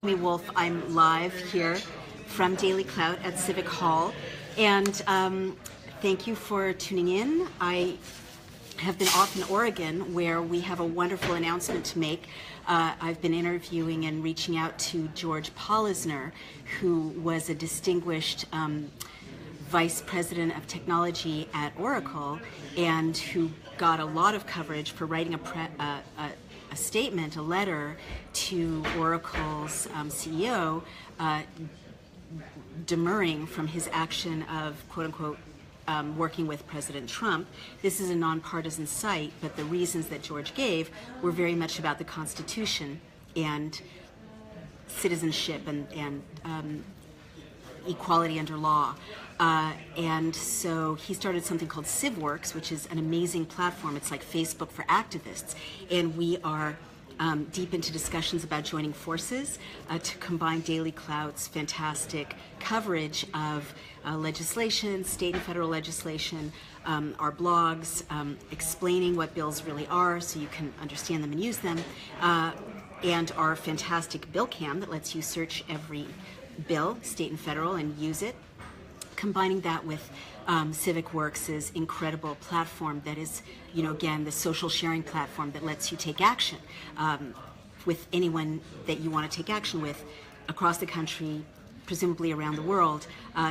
Naomi Wolf. I'm live here from Daily Clout at Civic Hall, and thank you for tuning in. I have been off in Oregon where we have a wonderful announcement to make. I've been interviewing and reaching out to George Polizner, who was a distinguished Vice President of Technology at Oracle and who got a lot of coverage for writing a statement, a letter to Oracle's CEO, demurring from his action of, quote unquote, working with President Trump. This is a nonpartisan site, but the reasons that George gave were very much about the Constitution and citizenship and equality under law. And so he started something called CivWorks, which is an amazing platform. It's like Facebook for activists. And we are deep into discussions about joining forces to combine Daily Clout's fantastic coverage of legislation, state and federal legislation, our blogs, explaining what bills really are so you can understand them and use them, and our fantastic bill cam that lets you search every bill, state and federal, and use it. Combining that with CivicWorks' incredible platform that is, again, the social sharing platform that lets you take action with anyone that you want to take action with across the country, presumably around the world,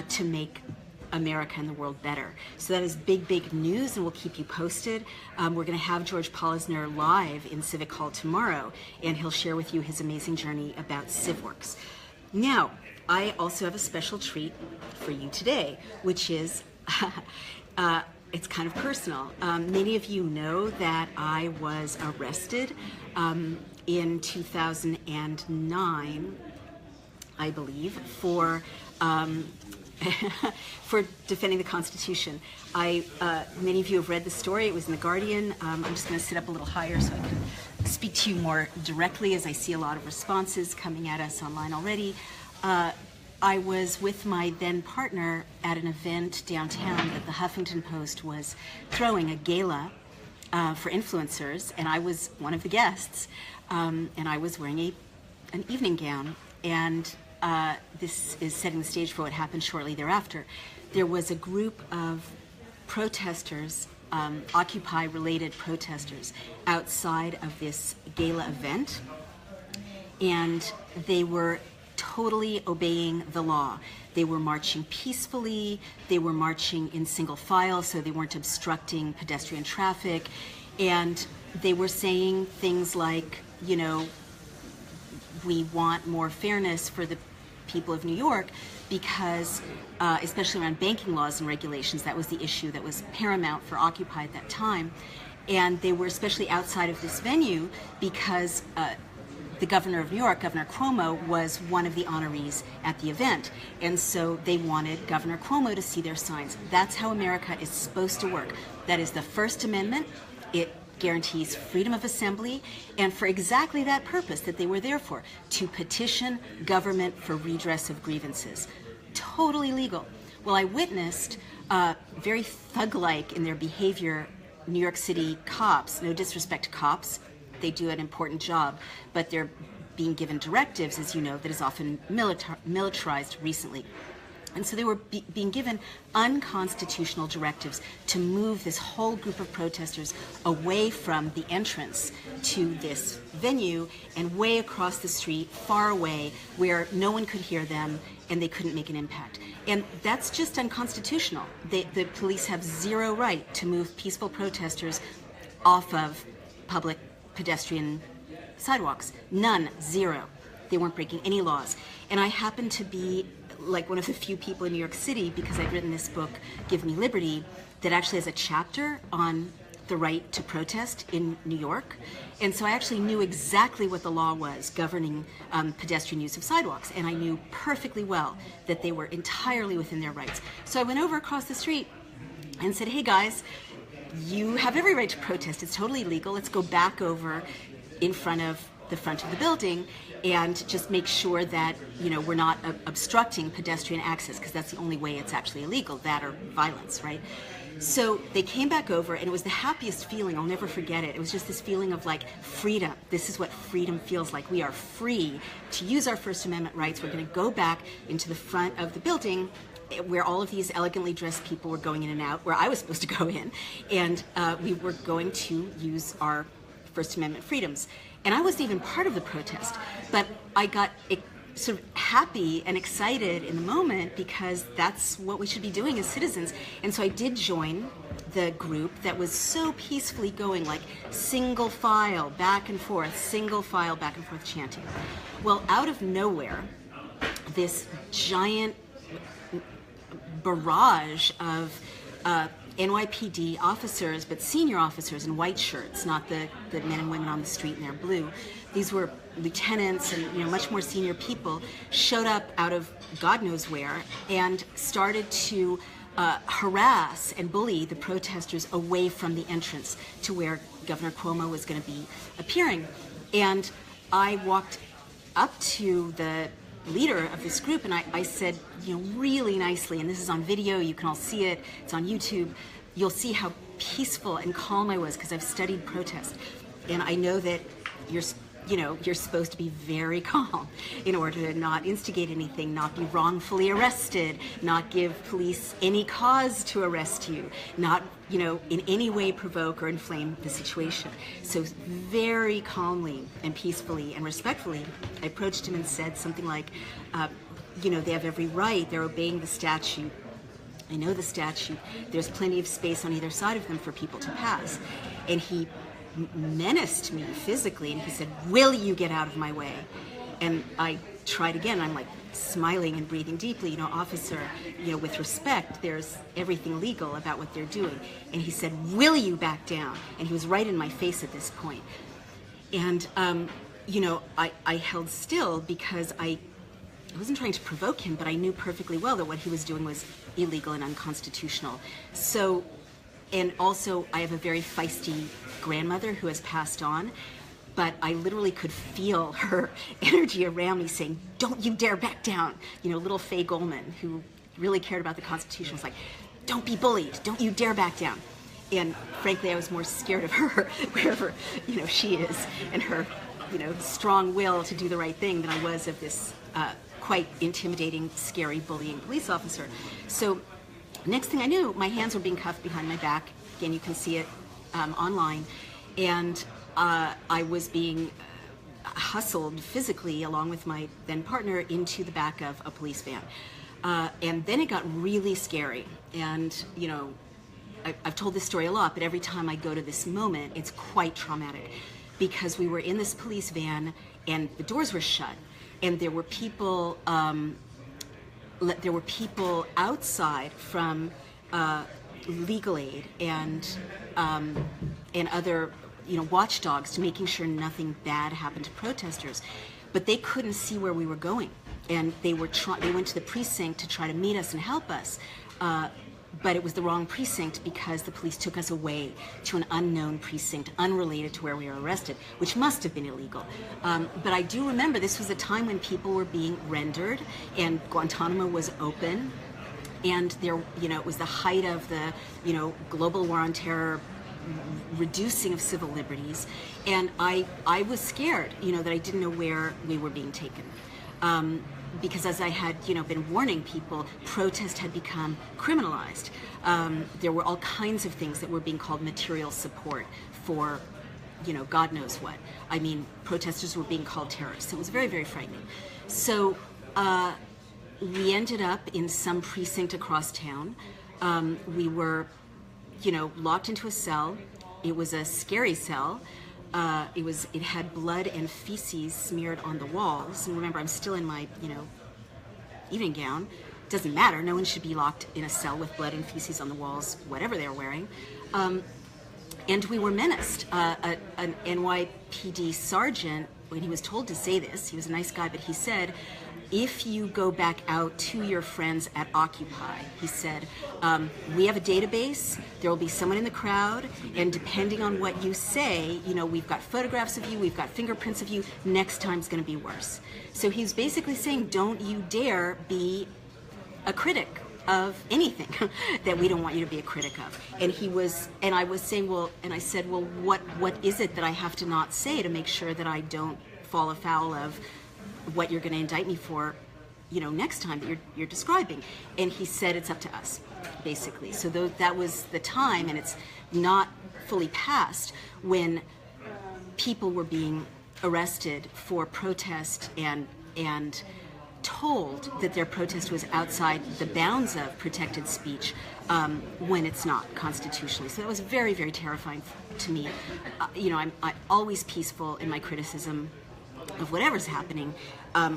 to make America and the world better. So that is big, big news, and we'll keep you posted. We're going to have George Polizner live in Civic Hall tomorrow, and he'll share with you his amazing journey about CivWorks. Now, I also have a special treat for you today, which is, it's kind of personal. Many of you know that I was arrested in 2009, I believe, for for defending the Constitution. Many of you have read the story. It was in The Guardian. I'm just going to sit up a little higher so I can speak to you more directly, as I see a lot of responses coming at us online already. I was with my then partner at an event downtown that the Huffington Post was throwing, a gala for influencers, and I was one of the guests, and I was wearing an evening gown, and this is setting the stage for what happened shortly thereafter. There was a group of protesters, Occupy-related protesters, outside of this gala event, and they were totally obeying the law. They were marching peacefully, they were marching in single file, so they weren't obstructing pedestrian traffic, and they were saying things like, we want more fairness for the people of New York because, especially around banking laws and regulations, that was the issue that was paramount for Occupy at that time. And they were especially outside of this venue because the governor of New York, Governor Cuomo, was one of the honorees at the event. And so they wanted Governor Cuomo to see their signs. That's how America is supposed to work. That is the First Amendment. It guarantees freedom of assembly, and for exactly that purpose that they were there for, to petition government for redress of grievances. Totally legal. Well, I witnessed very thug-like in their behavior New York City cops, no disrespect to cops, they do an important job, but they're being given directives, as you know, that is often militarized recently. And so they were being given unconstitutional directives to move this whole group of protesters away from the entrance to this venue and way across the street, far away, where no one could hear them and they couldn't make an impact. And that's just unconstitutional. The police have zero right to move peaceful protesters off of public pedestrian sidewalks. None, zero. They weren't breaking any laws. And I happen to be like one of the few people in New York City, because I've written this book, Give Me Liberty, that actually has a chapter on the right to protest in New York. And so I actually knew exactly what the law was governing pedestrian use of sidewalks. And I knew perfectly well that they were entirely within their rights. So I went over across the street and said, hey guys, you have every right to protest. It's totally legal. Let's go back over in front of the building. and just make sure that, you know, we're not obstructing pedestrian access, because that's the only way it's actually illegal, that or violence, right? So they came back over, and it was the happiest feeling. I'll never forget it. It was just this feeling of like freedom. This is what freedom feels like. We are free to use our First Amendment rights. We're going to go back into the front of the building where all of these elegantly dressed people were going in and out, where I was supposed to go in, and we were going to use our First Amendment freedoms. And I wasn't even part of the protest, but I got sort of happy and excited in the moment, because that's what we should be doing as citizens. And so I did join the group that was so peacefully going, like single file back and forth, single file back and forth chanting. Well, out of nowhere, this giant barrage of NYPD officers, but senior officers in white shirts, not the men and women on the street in their blue. These were lieutenants and, you know, much more senior people, showed up out of God knows where and started to harass and bully the protesters away from the entrance to where Governor Cuomo was going to be appearing. And I walked up to the leader of this group, and I said, you know, really nicely, and this is on video, you can all see it, it's on YouTube, you'll see how peaceful and calm I was, because I've studied protest, and I know that you're supposed to be very calm in order to not instigate anything, not be wrongfully arrested, not give police any cause to arrest you, not, you know, in any way provoke or inflame the situation. So very calmly and peacefully and respectfully, I approached him and said something like, you know, they have every right, they're obeying the statute. I know the statute. There's plenty of space on either side of them for people to pass. And he menaced me physically, and he said, will you get out of my way? And I tried again. I'm like smiling and breathing deeply, you know, officer, you know, with respect, there's everything legal about what they're doing. And he said, will you back down? And he was right in my face at this point. And, you know, I held still, because I wasn't trying to provoke him, but I knew perfectly well that what he was doing was illegal and unconstitutional. So, and also I have a very feisty grandmother who has passed on, but I literally could feel her energy around me saying, don't you dare back down. You know, little Faye Goldman, who really cared about the Constitution, was like, don't be bullied, don't you dare back down. And frankly, I was more scared of her, wherever, you know, she is, and her, you know, strong will to do the right thing, than I was of this quite intimidating, scary, bullying police officer. So next thing I knew, my hands were being cuffed behind my back. Again, you can see it online. And I was being hustled physically, along with my then partner, into the back of a police van. And then it got really scary. And, you know, I've told this story a lot, but every time I go to this moment, it's quite traumatic. Because we were in this police van, and the doors were shut, and there were people outside from legal aid and other, you know, watchdogs, to making sure nothing bad happened to protesters, but they couldn't see where we were going, and they went to the precinct to try to meet us and help us. But it was the wrong precinct, because the police took us away to an unknown precinct, unrelated to where we were arrested, which must have been illegal. But I do remember this was a time when people were being rendered, and Guantanamo was open, and there, you know, it was the height of the, you know, global war on terror, reducing of civil liberties, and I was scared, you know, that I didn't know where we were being taken. Because as I had, you know, been warning people, protest had become criminalized. There were all kinds of things that were being called material support for, you know, God knows what. I mean, protesters were being called terrorists. It was very, very frightening. So we ended up in some precinct across town. We were, you know, locked into a cell. It was a scary cell. It had blood and feces smeared on the walls. And remember, I'm still in my, you know, evening gown. Doesn't matter. No one should be locked in a cell with blood and feces on the walls, whatever they're wearing. And we were menaced. An NYPD sergeant when he was told to say this, he was a nice guy, but he said, if you go back out to your friends at Occupy, he said, we have a database, there will be someone in the crowd, and depending on what you say, you know, we've got photographs of you, we've got fingerprints of you, next time's going to be worse. So he's basically saying, don't you dare be a critic of anything that we don't want you to be a critic of. And he was, and I was saying, well, and I said, well, what is it that I have to not say to make sure that I don't fall afoul of what you're going to indict me for, you know, next time that you're describing? And he said, it's up to us, basically. So that was the time, and it's not fully passed, when people were being arrested for protest and told that their protest was outside the bounds of protected speech, when it's not constitutionally. So that was very, very terrifying to me. You know, I'm always peaceful in my criticism of whatever's happening,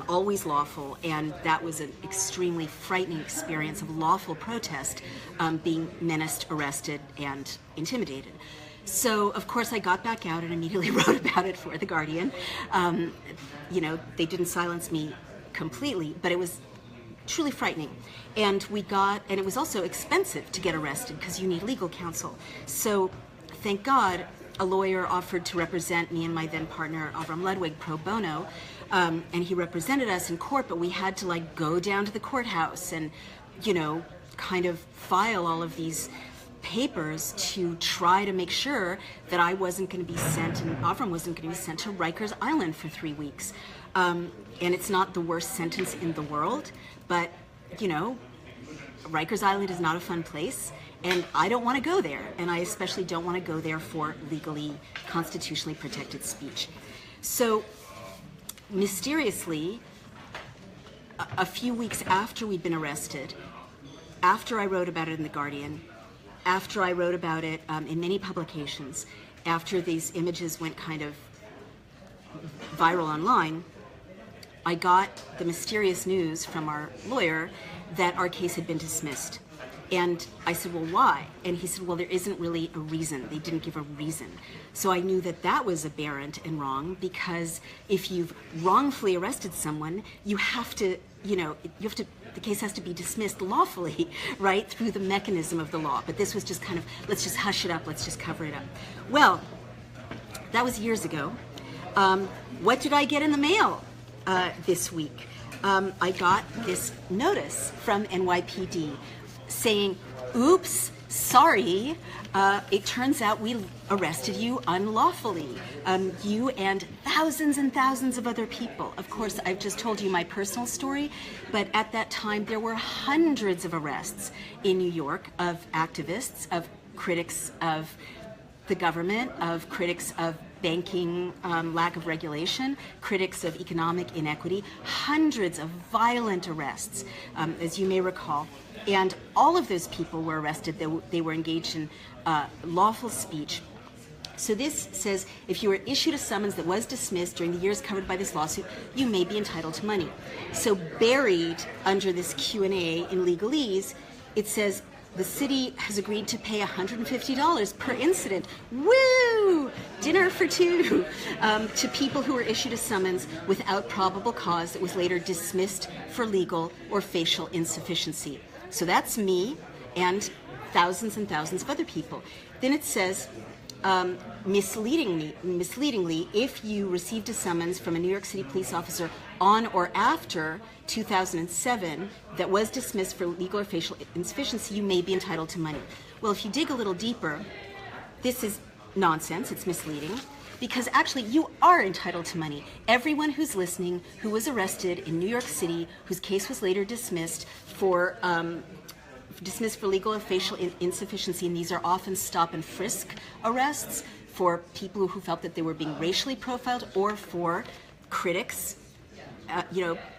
always lawful, and that was an extremely frightening experience of lawful protest being menaced, arrested, and intimidated. So, of course, I got back out and immediately wrote about it for The Guardian. You know, they didn't silence me completely, but it was truly frightening. And it was also expensive to get arrested because you need legal counsel. So, thank God, a lawyer offered to represent me and my then partner, Avram Ludwig, pro bono, and he represented us in court, but we had to, like, go down to the courthouse and, you know, kind of file all of these papers to try to make sure that I wasn't going to be sent, and Avram wasn't going to be sent to Rikers Island for 3 weeks. And it's not the worst sentence in the world, but, you know, Rikers Island is not a fun place, and I don't want to go there, and I especially don't want to go there for legally, constitutionally protected speech. So, mysteriously, a few weeks after we'd been arrested, after I wrote about it in The Guardian, after I wrote about it in many publications, after these images went kind of viral online, I got the mysterious news from our lawyer that our case had been dismissed. And I said, well, why? And he said, well, there isn't really a reason. They didn't give a reason. So I knew that that was aberrant and wrong, because if you've wrongfully arrested someone, you have to, you know, the case has to be dismissed lawfully, right, through the mechanism of the law. But this was just kind of, let's just hush it up, let's just cover it up. Well, that was years ago. What did I get in the mail this week? I got this notice from NYPD saying, oops, sorry, it turns out we arrested you unlawfully. You and thousands of other people. Of course, I've just told you my personal story, but at that time there were hundreds of arrests in New York of activists, of critics of the government, of critics of banking lack of regulation, critics of economic inequity, hundreds of violent arrests, as you may recall. And all of those people were arrested. They were engaged in lawful speech. So this says, if you were issued a summons that was dismissed during the years covered by this lawsuit, you may be entitled to money. So buried under this Q&A in legalese, it says, the city has agreed to pay $150 per incident, woo, dinner for two, to people who were issued a summons without probable cause that was later dismissed for legal or facial insufficiency. So that's me and thousands of other people. Then it says, misleadingly, if you received a summons from a New York City police officer on or after 2007 that was dismissed for legal or facial insufficiency, you may be entitled to money. Well, if you dig a little deeper, this is nonsense, it's misleading, because actually you are entitled to money. Everyone who's listening who was arrested in New York City, whose case was later dismissed for legal or facial insufficiency, and these are often stop and frisk arrests for people who felt that they were being racially profiled, or for critics,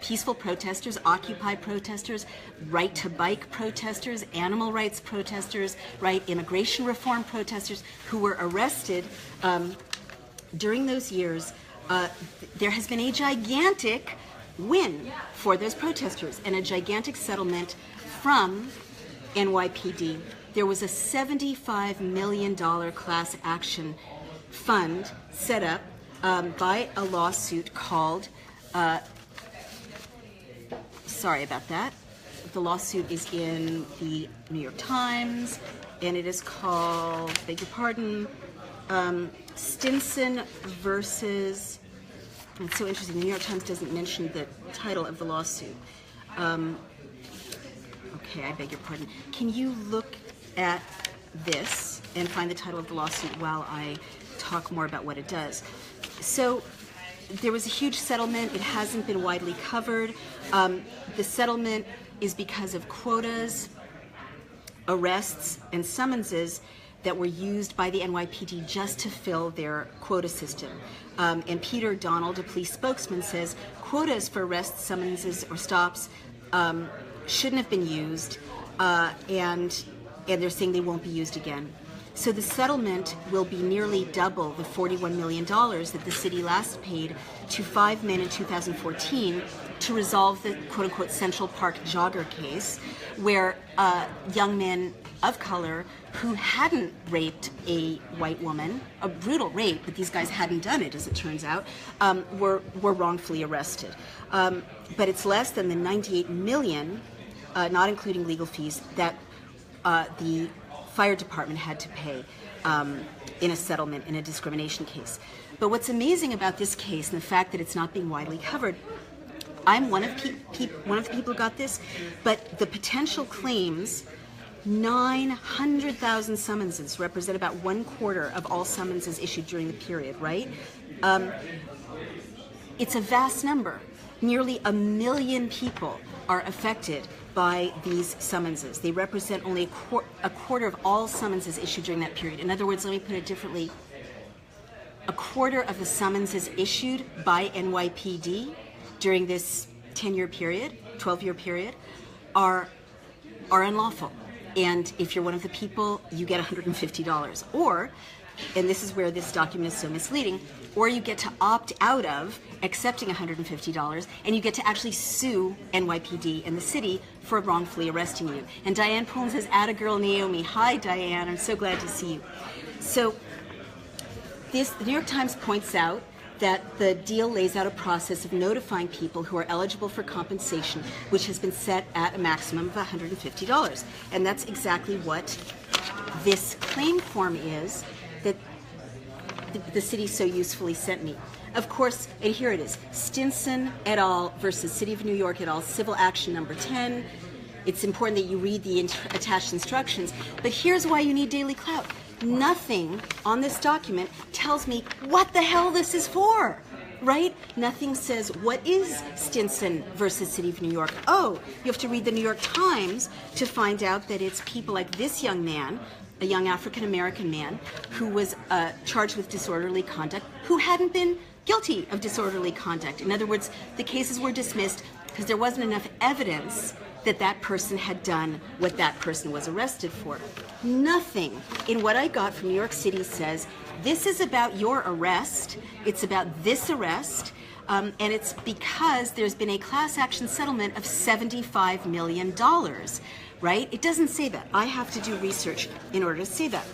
peaceful protesters, Occupy protesters, right to bike protesters, animal rights protesters, right, immigration reform protesters who were arrested during those years. There has been a gigantic win for those protesters and a gigantic settlement from NYPD. There was a $75 million class action fund set up by a lawsuit called, sorry about that, the lawsuit is in the New York Times, and it is called, beg your pardon, Stinson versus, it's so interesting, the New York Times doesn't mention the title of the lawsuit. Okay, I beg your pardon. Can you look at this and find the title of the lawsuit while I talk more about what it does? So there was a huge settlement. It hasn't been widely covered. The settlement is because of quotas, arrests, and summonses that were used by the NYPD just to fill their quota system. And Peter Donald, a police spokesman, says quotas for arrests, summonses, or stops shouldn't have been used, and they're saying they won't be used again. So the settlement will be nearly double the $41 million that the city last paid to 5 men in 2014 to resolve the quote-unquote Central Park jogger case, where young men of color who hadn't raped a white woman, a brutal rape, but these guys hadn't done it, as it turns out, were wrongfully arrested. But it's less than the $98 million, not including legal fees, that the fire department had to pay in a settlement in a discrimination case. But what's amazing about this case and the fact that it's not being widely covered, I'm one of the people who got this, but the potential claims, 900,000 summonses represent about 1/4 of all summonses issued during the period, right? It's a vast number. Nearly 1 million people are affected by these summonses. They represent only a quarter of all summonses issued during that period. In other words, let me put it differently. A quarter of the summonses issued by NYPD during this 10-year period, 12-year period, are unlawful. And if you're one of the people, you get $150. Or, and this is where this document is so misleading, or you get to opt out of accepting $150, and you get to actually sue NYPD and the city for wrongfully arresting you. And Diane Pullen says, "Atta girl, Naomi." Hi, Diane. I'm so glad to see you. So the New York Times points out that the deal lays out a process of notifying people who are eligible for compensation, which has been set at a maximum of $150. And that's exactly what this claim form is that the city so usefully sent me. Of course, and here it is, Stinson et al. Versus City of New York et al. Civil Action number 10. It's important that you read the attached instructions, but here's why you need Daily Clout. Nothing on this document tells me what the hell this is for, right? Nothing says, what is Stinson versus City of New York? Oh, you have to read the New York Times to find out that it's people like this young man, a young African-American man, who was charged with disorderly conduct, who hadn't been guilty of disorderly conduct. In other words, the cases were dismissed because there wasn't enough evidence that that person had done what that person was arrested for. Nothing in what I got from New York City says, this is about your arrest, it's about this arrest, and it's because there's been a class action settlement of $75 million, right? It doesn't say that. I have to do research in order to say that.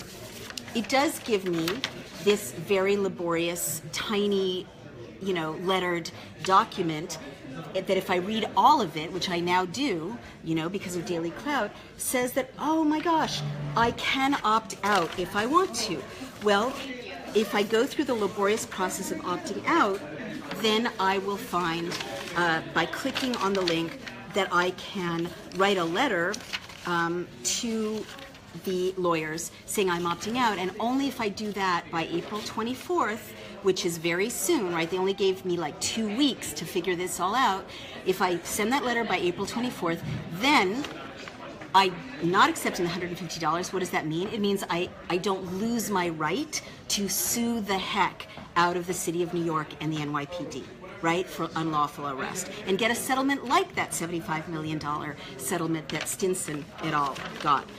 It does give me this very laborious, tiny, lettered document that if I read all of it, which I now do, because of Daily Clout, says that, oh my gosh, I can opt out if I want to. Well, if I go through the laborious process of opting out, then I will find, by clicking on the link, that I can write a letter to the lawyers saying I'm opting out, and only if I do that by April 24th, which is very soon, right? They only gave me like 2 weeks to figure this all out. If I send that letter by April 24th, then I'm not accepting the $150. What does that mean? It means I don't lose my right to sue the heck out of the City of New York and the NYPD, right, for unlawful arrest, and get a settlement like that $75 million settlement that Stinson et al. Got.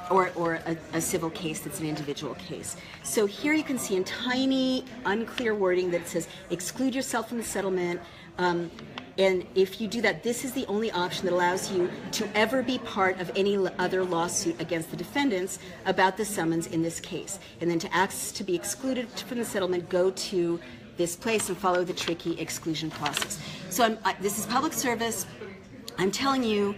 Or a civil case that's an individual case. So here you can see in tiny, unclear wording that says, exclude yourself from the settlement, and if you do that, this is the only option that allows you to ever be part of any other lawsuit against the defendants about the summons in this case. And then to ask to be excluded from the settlement, go to this place and follow the tricky exclusion process. So this is public service. I'm telling you,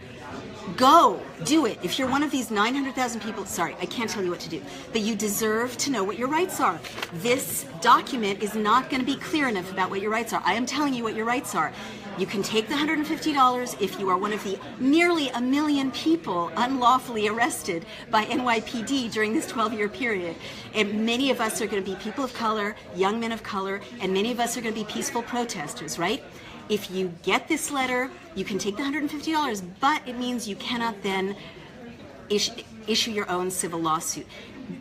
go do it. If you're one of these 900,000 people, sorry, I can't tell you what to do, but you deserve to know what your rights are. This document is not going to be clear enough about what your rights are. I am telling you what your rights are. You can take the $150 if you are one of the nearly 1 million people unlawfully arrested by NYPD during this 12-year period. And many of us are going to be people of color, young men of color, and many of us are going to be peaceful protesters, right? If you get this letter, you can take the $150, but it means you cannot then issue your own civil lawsuit.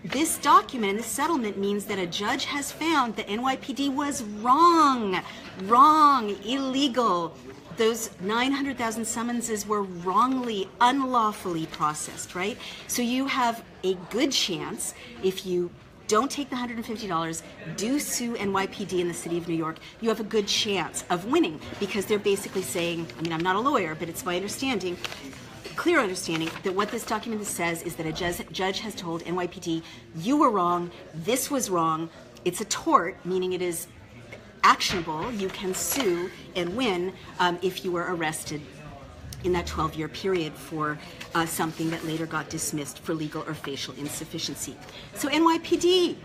This document and this settlement means that a judge has found that NYPD was wrong, illegal. Those 900,000 summonses were wrongly, unlawfully processed, right? So you have a good chance, if you don't take the $150, do sue NYPD in the city of New York, you have a good chance of winning, because they're basically saying, I mean, I'm not a lawyer, but it's my understanding, clear understanding, that what this document says is that a judge has told NYPD, you were wrong, this was wrong, it's a tort, meaning it is actionable, you can sue and win if you were arrested in that 12-year period for something that later got dismissed for legal or facial insufficiency. So NYPD,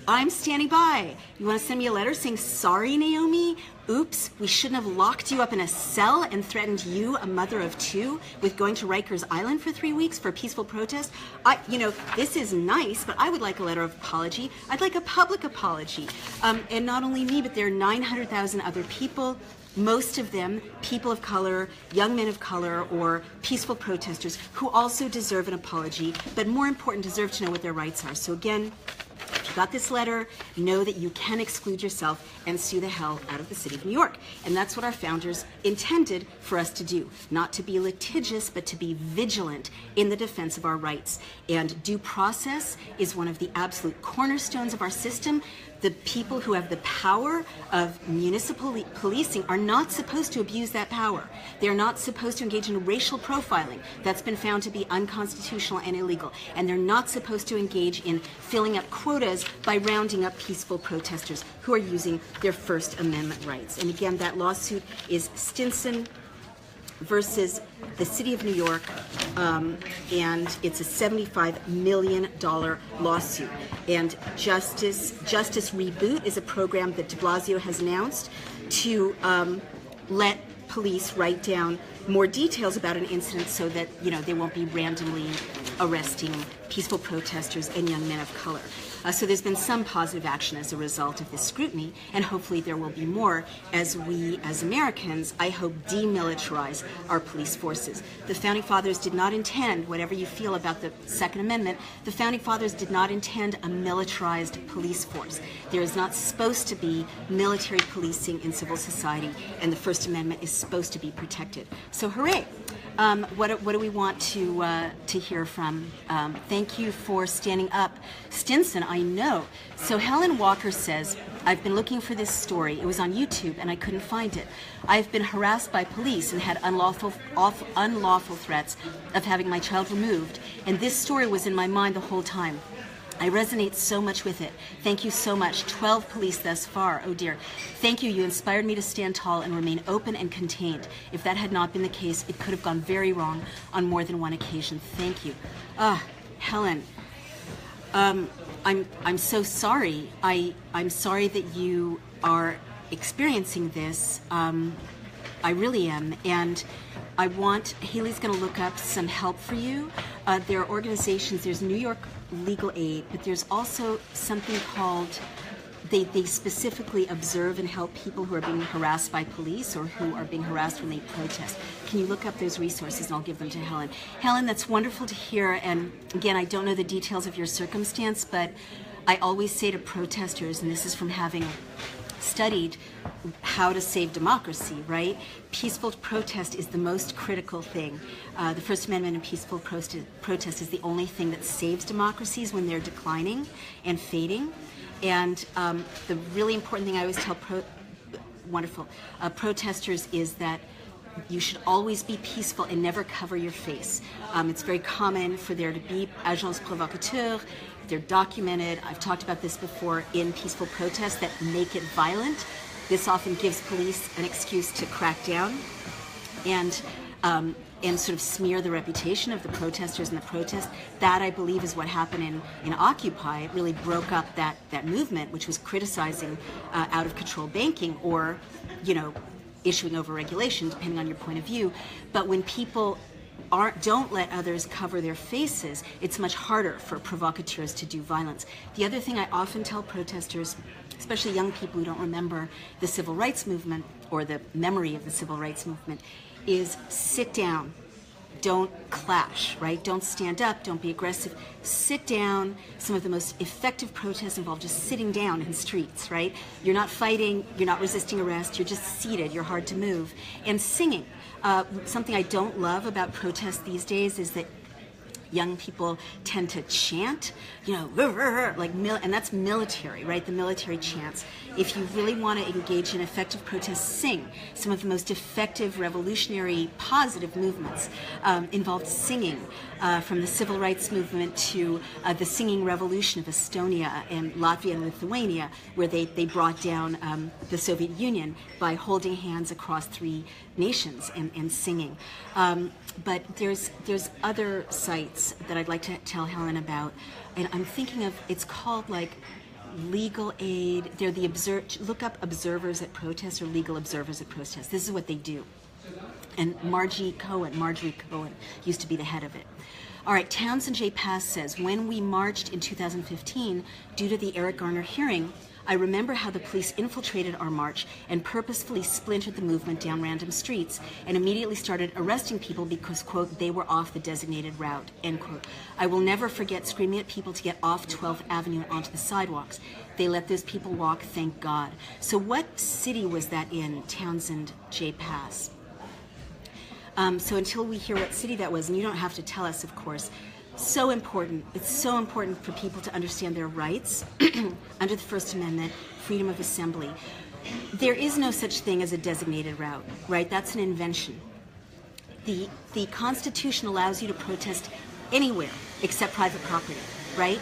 I'm standing by. You want to send me a letter saying, sorry, Naomi, oops, we shouldn't have locked you up in a cell and threatened you, a mother of two, with going to Rikers Island for 3 weeks for peaceful protest? This is nice, but I would like a letter of apology. I'd like a public apology. And not only me, but there are 900,000 other people, most of them people of color, young men of color, or peaceful protesters who also deserve an apology, but more important, deserve to know what their rights are. So again, if you got this letter, know that you can exclude yourself and sue the hell out of the city of New York. And that's what our founders intended for us to do. Not to be litigious, but to be vigilant in the defense of our rights. And due process is one of the absolute cornerstones of our system. The people who have the power of municipal policing are not supposed to abuse that power. They're not supposed to engage in racial profiling. That's been found to be unconstitutional and illegal. And they're not supposed to engage in filling up quotas by rounding up peaceful protesters who are using their First Amendment rights. And again, that lawsuit is Stinson versus the city of New York, and it's a $75 million lawsuit. And Justice Reboot is a program that de Blasio has announced to let police write down more details about an incident so that they won't be randomly arresting peaceful protesters and young men of color. So there's been some positive action as a result of this scrutiny, and hopefully there will be more as we, as Americans, I hope, demilitarize our police forces. The Founding Fathers did not intend, whatever you feel about the Second Amendment, the Founding Fathers did not intend a militarized police force. There is not supposed to be military policing in civil society, and the First Amendment is supposed to be protected. So hooray! What do we want to hear from? Thank you for standing up. Stinson, I know. So Helen Walker says, I've been looking for this story. It was on YouTube and I couldn't find it. I've been harassed by police and had unlawful threats of having my child removed. And this story was in my mind the whole time. I resonate so much with it. Thank you so much. 12 police thus far. Oh dear. Thank you. You inspired me to stand tall and remain open and contained. If that had not been the case, it could have gone very wrong on more than one occasion. Thank you. Helen, I'm so sorry. I'm sorry that you are experiencing this. I really am. And Haley's going to look up some help for you. There are organizations, there's New York Legal Aid, but there's also something called, they specifically observe and help people who are being harassed by police or who are being harassed when they protest. Can you look up those resources, and I'll give them to Helen. Helen, that's wonderful to hear, and again, I don't know the details of your circumstance, but I always say to protesters, and this is from having studied how to save democracy, right? Peaceful protest is the most critical thing. The First Amendment and peaceful protest is the only thing that saves democracies when they're declining and fading. And the really important thing I always tell protesters is that you should always be peaceful and never cover your face. It's very common for there to be agents provocateurs. They're documented, I've talked about this before, in peaceful protests that make it violent. This often gives police an excuse to crack down and sort of smear the reputation of the protesters and the protest. That, I believe, is what happened in Occupy. It really broke up that movement, which was criticizing out-of-control banking or, issuing overregulation, depending on your point of view. But when people don't let others cover their faces, it's much harder for provocateurs to do violence. The other thing I often tell protesters, especially young people who don't remember the civil rights movement or the memory of the civil rights movement, is sit down. Don't clash, right? Don't stand up, don't be aggressive. Sit down. Some of the most effective protests involve just sitting down in streets, right? You're not fighting, you're not resisting arrest, you're just seated, you're hard to move. And singing. Something I don't love about protests these days is that young people tend to chant, and that's military, right? The military chants. If you really want to engage in effective protests, sing. Some of the most effective, revolutionary, positive movements involved singing, from the civil rights movement to the singing revolution of Estonia and Latvia and Lithuania, where they brought down the Soviet Union by holding hands across 3 nations and singing. But there's other sites that I'd like to tell Helen about, and I'm thinking of, it's called like Legal Aid. They're the look up Observers at Protests or Legal Observers at Protests. This is what they do. And Marjorie Cohen used to be the head of it. All right, Townsend J. Pass says, when we marched in 2015 due to the Eric Garner hearing, I remember how the police infiltrated our march and purposefully splintered the movement down random streets and immediately started arresting people because, quote, they were off the designated route, end quote. I will never forget screaming at people to get off 12th Avenue and onto the sidewalks. They let those people walk, thank God. So what city was that in, Townsend J. Pass? So until we hear what city that was, and you don't have to tell us, of course, so important. It's so important for people to understand their rights under the First Amendment, freedom of assembly. There is no such thing as a designated route, right? That's an invention. The Constitution allows you to protest anywhere except private property, right?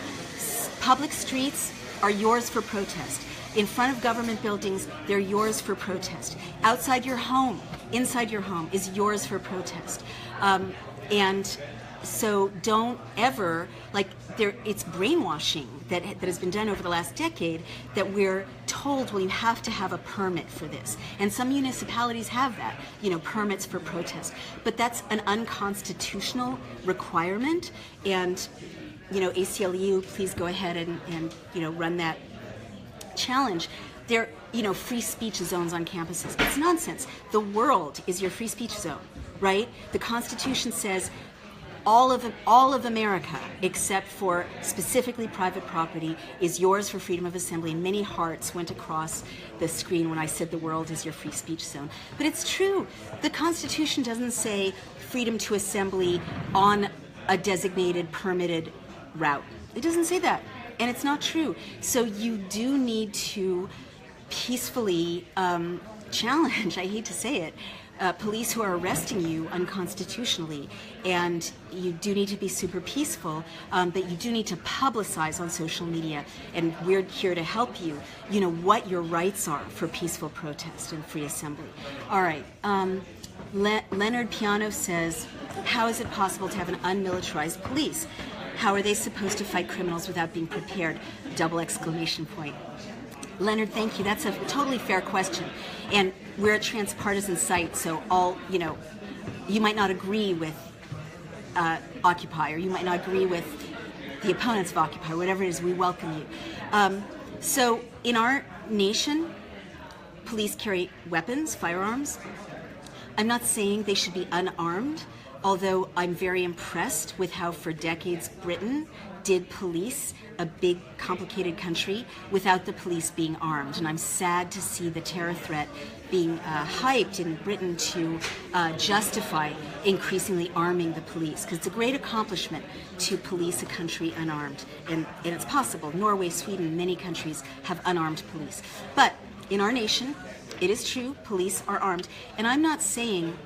Public streets are yours for protest. In front of government buildings, they're yours for protest. Outside your home, inside your home is yours for protest. And so don't ever, it's brainwashing that has been done over the last decade, that we're told, well, you have to have a permit for this. And some municipalities have that, permits for protest. But that's an unconstitutional requirement. And, ACLU, please go ahead and run that challenge. There, free speech zones on campuses. It's nonsense. The world is your free speech zone, right? The Constitution says all of America, except for specifically private property, is yours for freedom of assembly. And many hearts went across the screen when I said the world is your free speech zone. But it's true. The Constitution doesn't say freedom to assembly on a designated, permitted route. It doesn't say that. And it's not true. So you do need to peacefully challenge, I hate to say it, police who are arresting you unconstitutionally. And you do need to be super peaceful, but you do need to publicize on social media. And we're here to help you, what your rights are for peaceful protest and free assembly. All right. Leonard Piano says, how is it possible to have an unmilitarized police? How are they supposed to fight criminals without being prepared? Double exclamation point. Leonard, thank you. That's a totally fair question. And we're a transpartisan site, so you might not agree with Occupy, or you might not agree with the opponents of Occupy, whatever it is, we welcome you. So in our nation, police carry weapons, firearms. I'm not saying they should be unarmed, although I'm very impressed with how for decades Britain did police a big, complicated country without the police being armed. And I'm sad to see the terror threat being hyped in Britain to justify increasingly arming the police, because it's a great accomplishment to police a country unarmed. And it's possible. Norway, Sweden, many countries have unarmed police. But in our nation, it is true, police are armed. And I'm not saying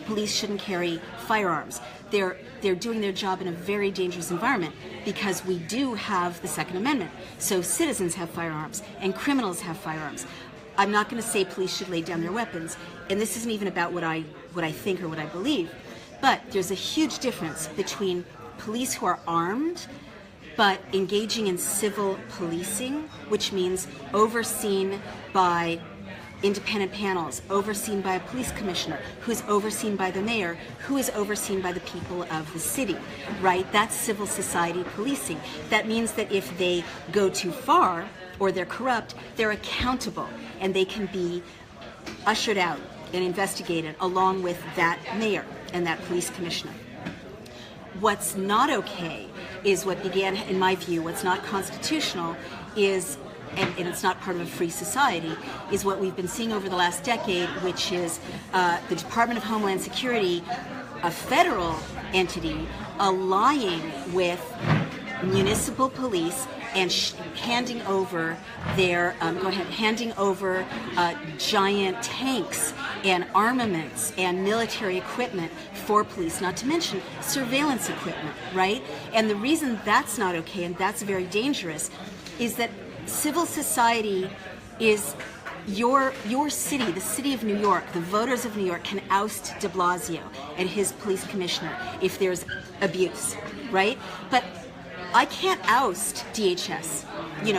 police shouldn't carry firearms. They're doing their job in a very dangerous environment, because we do have the Second Amendment. So citizens have firearms and criminals have firearms. I'm not going to say police should lay down their weapons, and this isn't even about what I think or what I believe, but there's a huge difference between police who are armed but engaging in civil policing, which means overseen by independent panels, overseen by a police commissioner, who's overseen by the mayor, who is overseen by the people of the city, right? That's civil society policing. That means that if they go too far or they're corrupt, they're accountable and they can be ushered out and investigated along with that mayor and that police commissioner. What's not okay is what began, in my view, what's not constitutional is, and it's not part of a free society, is what we've been seeing over the last decade, which is the Department of Homeland Security, a federal entity, allying with municipal police and handing over giant tanks and armaments and military equipment for police, not to mention surveillance equipment, right? And the reason that's not okay and that's very dangerous is that civil society is your city, the city of New York, the voters of New York can oust de Blasio and his police commissioner if there's abuse, right? But I can't oust DHS,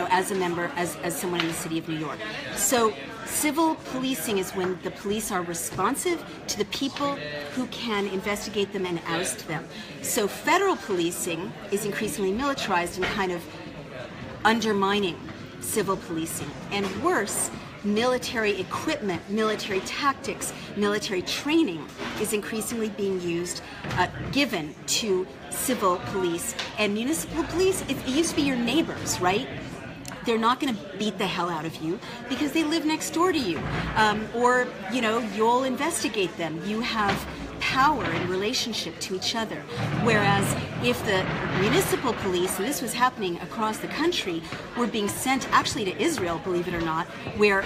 as a member, as someone in the city of New York. So civil policing is when the police are responsive to the people who can investigate them and oust them. So federal policing is increasingly militarized and kind of undermining civil policing. And worse, military equipment, military tactics, military training is increasingly being given to civil police. And municipal police, it used to be your neighbors, right? They're not going to beat the hell out of you because they live next door to you. Or, you'll investigate them. You have power and relationship to each other. Whereas if the municipal police, and this was happening across the country, were being sent actually to Israel, believe it or not, where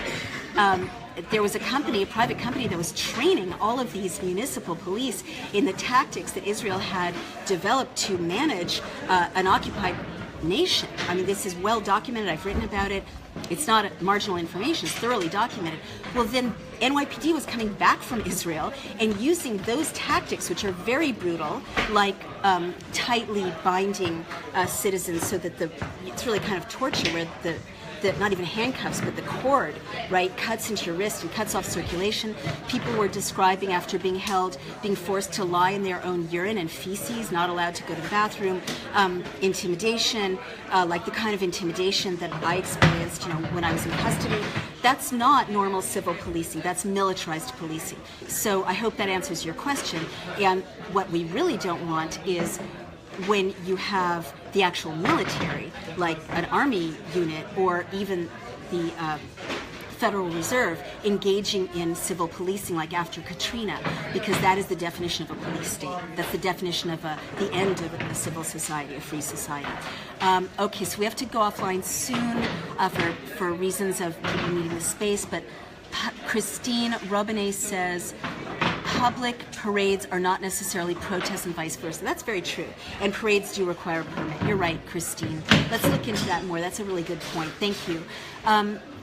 there was a private company that was training all of these municipal police in the tactics that Israel had developed to manage an occupied nation. I mean, this is well documented. I've written about it. It's not marginal information. It's thoroughly documented. Well, then NYPD was coming back from Israel and using those tactics, which are very brutal, like tightly binding citizens so that it's really kind of torture where the not even handcuffs, but the cord, right, cuts into your wrist and cuts off circulation. People were describing after being held, being forced to lie in their own urine and feces, not allowed to go to the bathroom, intimidation, like the kind of intimidation that I experienced, when I was in custody. That's not normal civil policing. That's militarized policing. So I hope that answers your question. And what we really don't want is when you have the actual military, like an army unit or even the Federal Reserve, engaging in civil policing like after Katrina, because that is the definition of a police state. That's the definition of the end of a civil society, a free society. Okay, so we have to go offline soon for reasons of people needing the space, but Christine Robinet says, public parades are not necessarily protests and vice versa. That's very true. And parades do require a permit. You're right, Christine. Let's look into that more. That's a really good point. Thank you.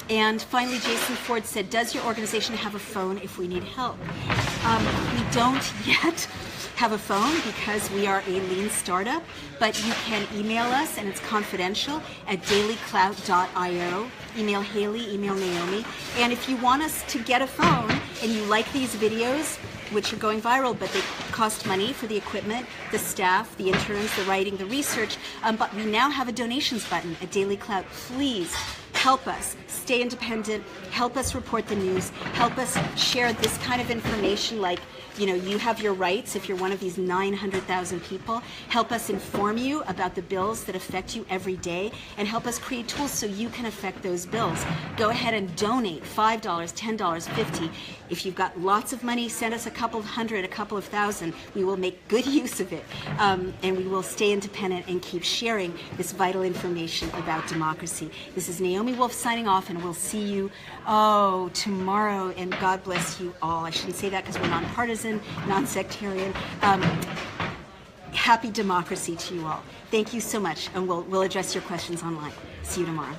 And finally, Jason Ford said, does your organization have a phone if we need help? We don't yet have a phone because we are a lean startup, but you can email us, and it's confidential, at dailyclout.io. Email Haley, email Naomi. And if you want us to get a phone and you like these videos, which are going viral, but they cost money for the equipment, the staff, the interns, the writing, the research, but we now have a donations button at Daily Clout. Please help us stay independent, help us report the news, help us share this kind of information, like, you have your rights if you're one of these 900,000 people. Help us inform you about the bills that affect you every day, and help us create tools so you can affect those bills. Go ahead and donate $5, $10, $50. If you've got lots of money, send us a couple of hundred, a couple of thousand. We will make good use of it, and we will stay independent and keep sharing this vital information about democracy. This is Naomi Wolf signing off, and we'll see you tomorrow, and God bless you all. I shouldn't say that because we're nonpartisan, non-sectarian. Happy democracy to you all. Thank you so much, and we'll address your questions online. See you tomorrow.